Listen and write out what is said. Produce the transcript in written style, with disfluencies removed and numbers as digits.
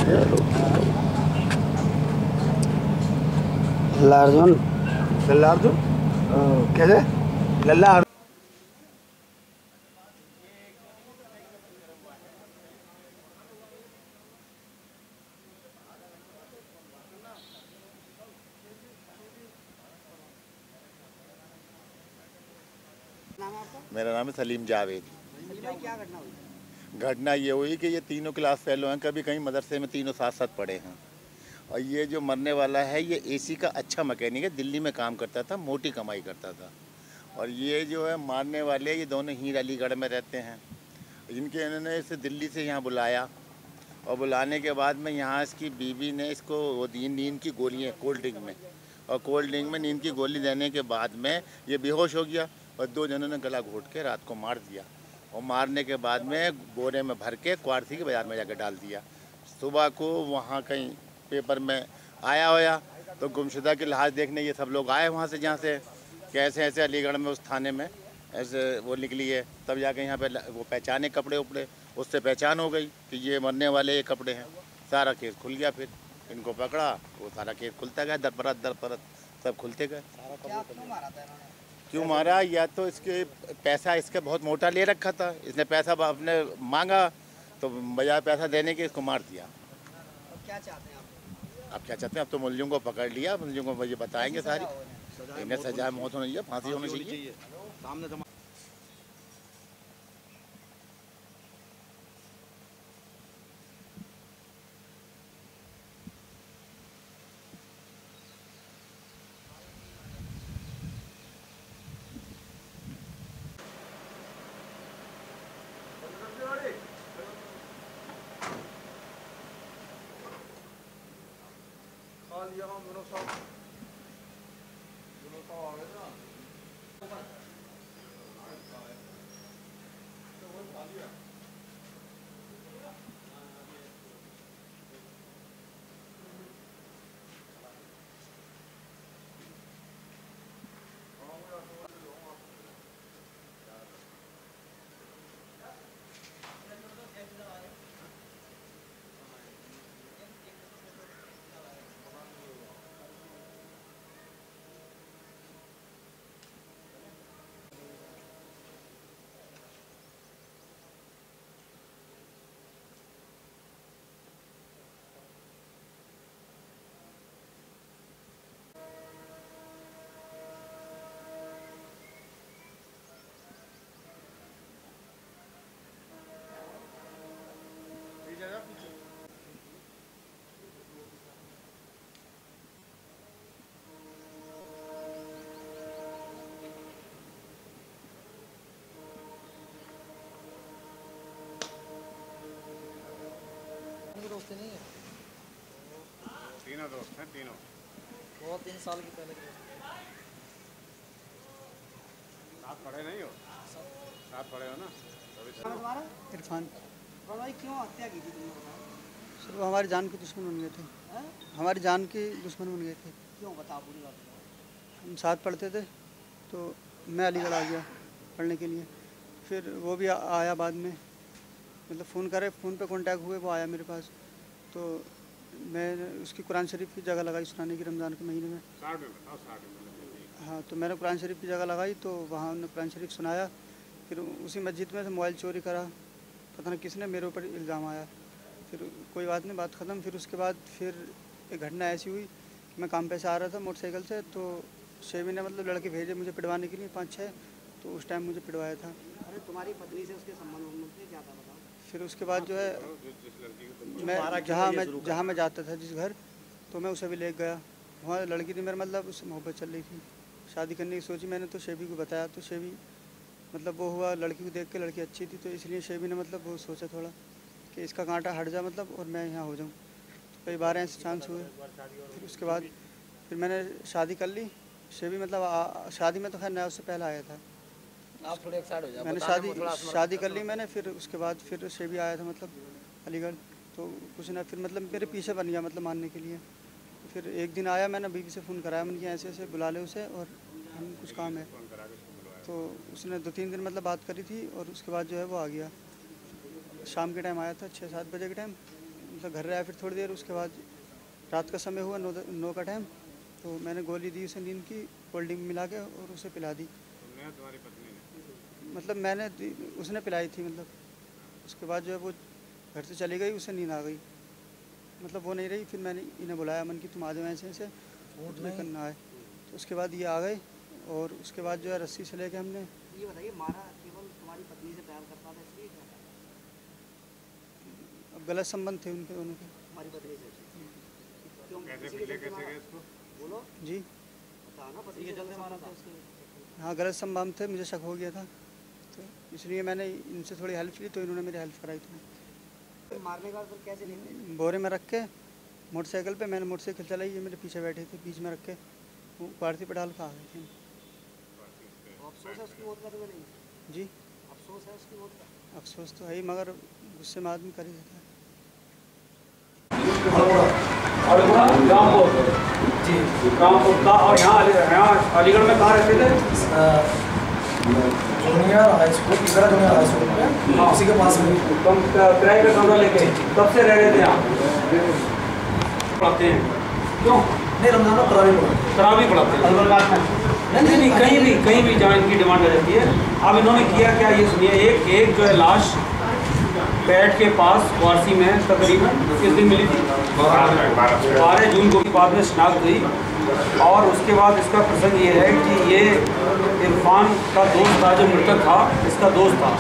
लल्ला अर्जुन। लल्ला अर्जुन कैसे? लल्ला मेरा नाम है सलीम जावेद। क्या घटना हुई? घटना ये हुई कि ये तीनों क्लास फेलो हैं, कभी कहीं मदरसे में तीनों साथ साथ पढ़े हैं। और ये जो मरने वाला है ये एसी का अच्छा मैकेनिक है, दिल्ली में काम करता था, मोटी कमाई करता था। और ये जो है मारने वाले ये दोनों हीर अलीगढ़ में रहते हैं। इनके इन्होंने इसे दिल्ली से यहाँ बुलाया और बुलाने के बाद में यहाँ इसकी बीवी ने इसको वो दी नींद की गोलियाँ कोल्ड ड्रिंक में, और कोल्ड ड्रिंक में नींद की गोली देने के बाद में ये बेहोश हो गया और दो जनों ने गला घोट के रात को मार दिया। और मारने के बाद में बोरे में भर के क्वार्थी के बाज़ार में जाकर डाल दिया। सुबह को वहाँ कहीं पेपर में आया होया तो गुमशुदा की लाश देखने ये सब लोग आए वहाँ से, जहाँ से कैसे ऐसे अलीगढ़ में उस थाने में ऐसे वो निकली है। तब जाके यहाँ पे वो पहचाने कपड़े उपड़े, उससे पहचान हो गई कि ये मरने वाले ये कपड़े हैं। सारा केस खुल गया, फिर इनको पकड़ा, वो सारा केस खुलता गया, दर परत सब खुलते गए। क्यों मारा? या तो इसके पैसा इसका बहुत मोटा ले रखा था, इसने पैसा अपने मांगा तो बजाय पैसा देने के इसको मार दिया। अब क्या चाहते हैं आप? अब क्या चाहते हैं? अब तो मुलजिम को पकड़ लिया, मुलजिम को ये बताएंगे सारी। इन्हें सजा मौत होनी चाहिए, फांसी होनी चाहिए। सामने दोस्त नहीं है? तीनों दोस्त हैं, तीनों। बहुत 3 साल की पहले की साथ पढ़े नहीं हो? साथ पढ़े हो ना? तुम्हारा इरफान। भाई क्यों हत्या की थी तुमने? सर वो हमारी जान के दुश्मन बन गए थे। हमारी जान के दुश्मन बन गए थे। क्यों बताओ पूरी बात। हम साथ पढ़ते थे तो मैं अलीगढ़ आ गया पढ़ने के लिए, फिर वो भी आया बाद में, मतलब फ़ोन पे कांटेक्ट हुए, वो आया मेरे पास। तो मैं उसकी कुरान शरीफ की जगह लगाई सुनाने की रमज़ान के महीने में। हाँ, तो मैंने कुरान शरीफ की जगह लगाई तो वहाँ उन्होंने कुरान शरीफ सुनाया। फिर उसी मस्जिद में से मोबाइल चोरी करा, पता नहीं किसने, मेरे ऊपर इल्ज़ाम आया। फिर कोई बात नहीं, बात ख़त्म। फिर उसके बाद फिर एक घटना ऐसी हुई कि मैं काम पे से आ रहा था मोटरसाइकिल से, तो शेवी ने मतलब लड़के भेजे मुझे पिटवाने के लिए 5-6, तो उस टाइम मुझे पिटवाया था। अरे तुम्हारी पत्नी से उसके संबंध में क्या था बताओ? फिर उसके बाद जो है मैं जहाँ मैं जाता था जिस घर, तो मैं उसे भी ले गया। वहाँ लड़की थी मेरे, मतलब उससे मोहब्बत चल रही थी, शादी करने की सोची मैंने। तो शेबी को बताया तो शेबी मतलब वो हुआ, लड़की को देख के लड़की अच्छी थी, तो इसलिए शेबी ने मतलब वो सोचा थोड़ा कि इसका कांटा हट जा मतलब, और मैं यहाँ हो जाऊँ। तो कई बार ऐसे चांस हुए। फिर उसके बाद फिर मैंने शादी कर ली। शेबी मतलब शादी में तो खैर नया उससे पहले आया था। आप थोड़े एक्साइट हो जाओ। मैंने शादी कर ली मैंने। फिर उसके बाद फिर शेबी आया था मतलब अलीगढ़, तो कुछ ना फिर मतलब मेरे पीछे बन गया मतलब मारने के लिए। फिर एक दिन आया, मैंने बीवी से फ़ोन कराया, मैंने कहा ऐसे ऐसे बुला ले उसे और हम कुछ काम है। तो उसने 2-3 दिन मतलब बात करी थी, और उसके बाद जो है वो आ गया। शाम के टाइम आया था, 6-7 बजे के टाइम। मतलब घर आया। फिर थोड़ी देर उसके बाद रात का समय हुआ, 9 का टाइम, तो मैंने गोली दी उसे नींद की, कोल्ड ड्रिंक मिला के और उसे पिला दी। तुमने तुम्हारी पत्नी ने? मतलब मैंने उसने पिलाई थी। मतलब उसके बाद जो है वो घर से चली गई, उसे नींद आ गई, मतलब वो नहीं रही। फिर मैंने इन्हें बुलाया, मन की तुम आ जाओ ऐसे लेकिन ना आए। तो उसके बाद ये आ गए और उसके बाद जो है रस्सी से लेके हमने। ये बताइए, मारा केवल तुम्हारी पत्नी से प्यार करता था इसलिए क्या था? अब गलत संबंध थे उनके दोनों के। तुम्हारी पत्नी से क्यों? कैसे किसी के मिले, चलते कैसे मारा? गए इसको? बोलो, जी बताओ ना, पत्नी के चलते मारा था उसके? हाँ, गलत संबंध थे, मुझे शक हो गया था, तो इसलिए मैंने इनसे थोड़ी हेल्प ली, तो इन्होंने मेरी हेल्प कराई थी। मारने का फिर कैसे निकले? बोरे में रख के मोटरसाइकिल पे, मैंने मोटरसाइकिल चलाई, ये मेरे पीछे बैठे थे, बीच में रख के वो पारती पे डाल के आ गए थे। अफसोस है उसकी मौत का तुम्हें? नहीं जी अफसोस है उसकी मौत का? अफसोस तो है ही, मगर गुस्से में आदमी कर ही देता है। रामपुर का। और यहाँ अलीगढ़ में कहाँ रहते थे? जूनियर हाई स्कूल, तीसरा जूनियर हाई स्कूल में, उसी के पास में। तुम किराए का कमरा लेके कब से रह रहे थे यहाँ? पढ़ाते हैं क्यों? नहीं, रमजान में तरावी पढ़ाते हैं। नहीं, कहीं भी जहाँ इनकी डिमांड आ जाती है। अब इन्होंने किया क्या, ये सुनिए। एक जो है लाश पेट के पास वारसी में तकरीबन किस दिन मिली थी? 12 जून को बाद में शनाख्त हुई। और उसके बाद इसका प्रसंग ये है कि ये इरफान का दोस्त था, जो मृतक था इसका दोस्त था।